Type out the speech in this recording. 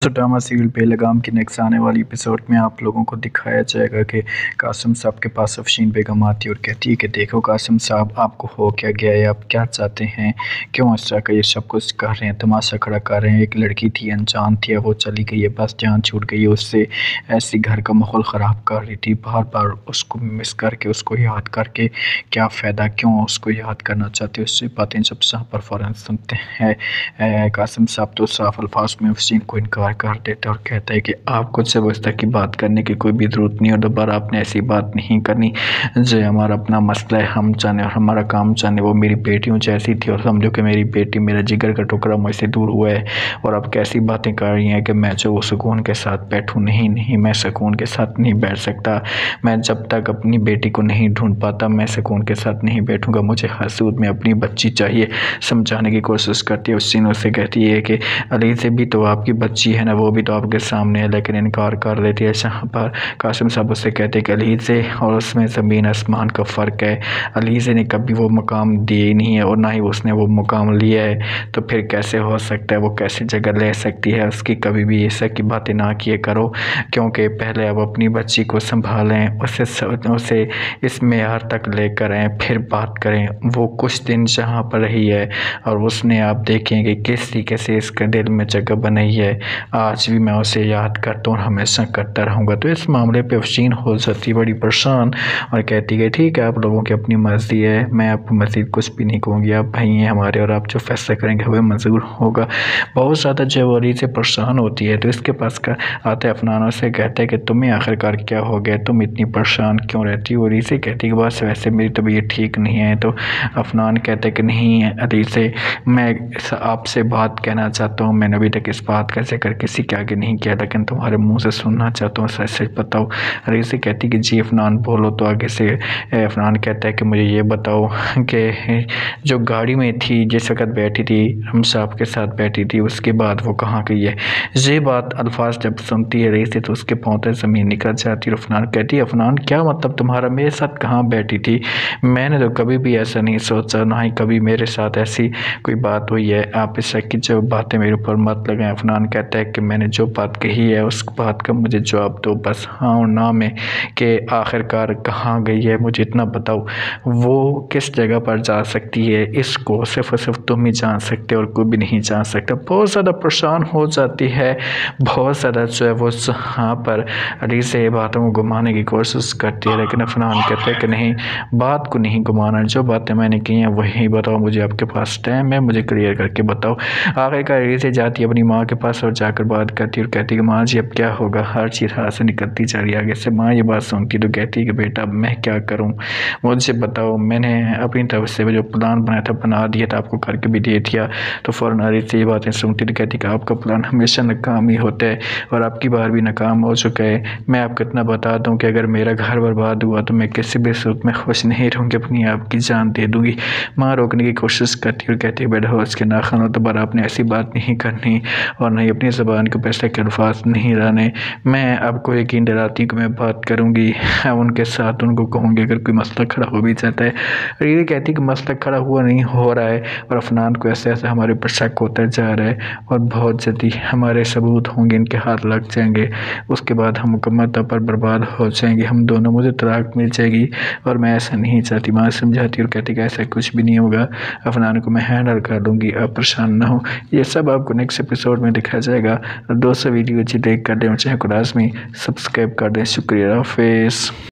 Drama serial बे लगाम के next आने वाली एपिसोड में आप लोगों को दिखाया जाएगा कि कासिम साहब के पास अफशीन बेगम आती है और कहती है कि देखो कासिम साहब, आपको हो क्या गया है, आप क्या चाहते हैं, क्यों इस तरह का ये सब कुछ कर रहे हैं, तमाशा खड़ा कर रहे हैं। एक लड़की थी, अनजान थी, वो चली गई है, बस जान छूट गई है उससे, ऐसी घर का माहौल ख़राब कर रही थी। बार बार उसको मिस करके, उसको याद करके क्या फ़ायदा, क्यों उसको याद करना चाहते हो। उससे बातें जब साहब पर फ़ौरन सुनते हैं, कासिम साहब तो साफ अल्फाज में अफशीन को इनकार कर देता है और कहता है कि आपको से इस तरह की बात करने की कोई भी ज़रूरत नहीं, और दोबारा आपने ऐसी बात नहीं करनी। जो हमारा अपना मसला है, हम जाने और हमारा काम जाने, वो मेरी बेटियों जैसी थी, और समझो कि मेरी बेटी मेरा जिगर का टुकड़ा मुझसे दूर हुआ है, और अब कैसी बातें कर रही हैं कि मैं जो सुकून के साथ बैठूं। नहीं, मैं सुकून के साथ नहीं बैठ सकता। मैं जब तक अपनी बेटी को नहीं ढूंढ पाता, मैं सुकून के साथ नहीं बैठूंगा। मुझे हसूद में अपनी बच्ची चाहिए। समझाने की कोशिश करती है, उस सीनों से कहती है कि अली से भी तो आपकी बच्ची है ना, वो भी तो आपके सामने है, लेकिन इनकार कर देती है। जहाँ पर कासिम साहब उससे कहते हैं कि अली से और उसमें ज़मीन आसमान का फ़र्क है। अली से ने कभी वो मकाम दिए ही नहीं है, और ना ही उसने वो मकाम लिया है, तो फिर कैसे हो सकता है, वो कैसे जगह ले सकती है उसकी। कभी भी ऐसा की बातें ना किए करो, क्योंकि पहले अब अपनी बच्ची को संभालें, उसे इस मेयार तक लेकर आएँ, फिर बात करें। वो कुछ दिन जहाँ पर रही है, और उसने आप देखें कि किस तरीके से इसके दिल में जगह बनाई है। आज भी मैं उसे याद करता हूँ और हमेशा करता रहूँगा। तो इस मामले पे अफशीन हो जाती बड़ी परेशान और कहती है ठीक है, आप लोगों की अपनी मर्ज़ी है, मैं आपको मज़ीद कुछ भी नहीं कहूँगी, आप भाई हैं हमारे, और आप जो फैसला करेंगे हमें मंजूर होगा। बहुत ज़्यादा जवारी से परेशान होती है, तो इसके पास का आता है अफनान से कहता है कि तुम्हें आखिरकार क्या हो गया, तुम इतनी परेशान क्यों रहती हो। अली से कहती है कि बस वैसे मेरी तबीयत ठीक नहीं है। तो अफनान कहता है कि नहीं अली से, मैं आपसे बात कहना चाहता हूँ, मैंने अभी तक इस बात का जिक्र किसी के आगे नहीं किया, लेकिन तुम्हारे मुंह से सुनना चाहता हूँ, सच सच बताओ। अली से कहती कि जी अफनान बोलो। तो आगे से अफनान कहता है कि मुझे ये बताओ कि जो गाड़ी में थी, जिस वक्त बैठी थी, हम साहब के साथ बैठी थी, उसके बाद वो कहाँ गई है। ये बात अल्फाज जब सुनती है अली से, तो उसके पाँव ज़मीन निकल जाती है। अफनान कहती है अफनान क्या मतलब तुम्हारा, मेरे साथ कहाँ बैठी थी, मैंने तो कभी भी ऐसा नहीं सोचा, ना ही कभी मेरे साथ ऐसी कोई बात हुई है। आप इस की जो बातें मेरे ऊपर मत लगाएं। अफनान कहता है कि मैंने जो बात कही है उस बात का मुझे जवाब दो, बस हाँ और ना में, कि आखिरकार कहाँ गई है, मुझे इतना बताओ, वो किस जगह पर जा सकती है, इसको सिर्फ और सिर्फ तुम ही जान सकते और कोई भी नहीं जान सकता। बहुत ज़्यादा परेशान हो जाती है, बहुत ज़्यादा जो है वो यहाँ पर अली से बातों को घुमाने की कोशिश करती है, लेकिन अफनान कहते हैं कि नहीं, बात को नहीं घुमाना, जो बातें मैंने की हैं वही बताओ, मुझे आपके पास टाइम है, मुझे क्लियर करके बताओ। आखिरकार अली से जाती है अपनी माँ के पास और जाकर बात करती है और कहती है कि माँ जी अब क्या होगा, हर चीज़ हाथ से निकलती जा रही है। आगे से माँ ये बात सुनती तो कहती है कि बेटा अब मैं क्या करूँ, मुझे बताओ, मैंने अपनी तरफ से जो प्लान बनाया था बना दिया था, आपको करके भी दे दिया। तो फ़ौरन अली से ये बातें सुनती तो कहती कि आपका प्लान हमेशा नाकाम ही होता है, और आपकी बार भी नाकाम हो चुका है। मैं आपको इतना बता दूँ कि अगर मेरा घर बर्बाद हुआ तो मैं किसी भी सूरत में खुश नहीं रहूँगी, अपनी आपकी जान दे दूँगी। माँ रोकने की कोशिश करती और कहती है बेटा होश के ना खानो, दोबारा आपने ऐसी बात नहीं करनी, और नहीं अपनी ज़बान के पैसे के अल्फाज नहीं लाने। मैं आपको यकीन दिलाती हूँ कि मैं बात करूँगी उनके साथ, उनको कहूँगी अगर कोई मसला खड़ा हो भी जाता है। ये कहती कि मसला खड़ा हुआ नहीं हो रहा है, और अफनान को ऐसे ऐसे हमारे ऊपर शक होता जा रहा है, और बहुत जल्दी हमारे सबूत होंगे, इनके हाथ लग जाएंगे, उसके बाद हम मुकम्मल तौर पर बर्बाद हो जाएंगे हम दोनों, मुझे तलाक मिल जाएगी, और मैं ऐसा नहीं चाहती। माँ समझाती और कहती कि ऐसा कुछ भी नहीं होगा, अफनान को मैं हैंडल कर लूँगी, आप परेशान ना हो। ये सब आपको नेक्स्ट एपिसोड में दिखाया जाएगा। दोस्तों वीडियो अच्छी देख कर दें, चाहे को लाजमी सब्सक्राइब कर दें। शुक्रिया, हाफिज़।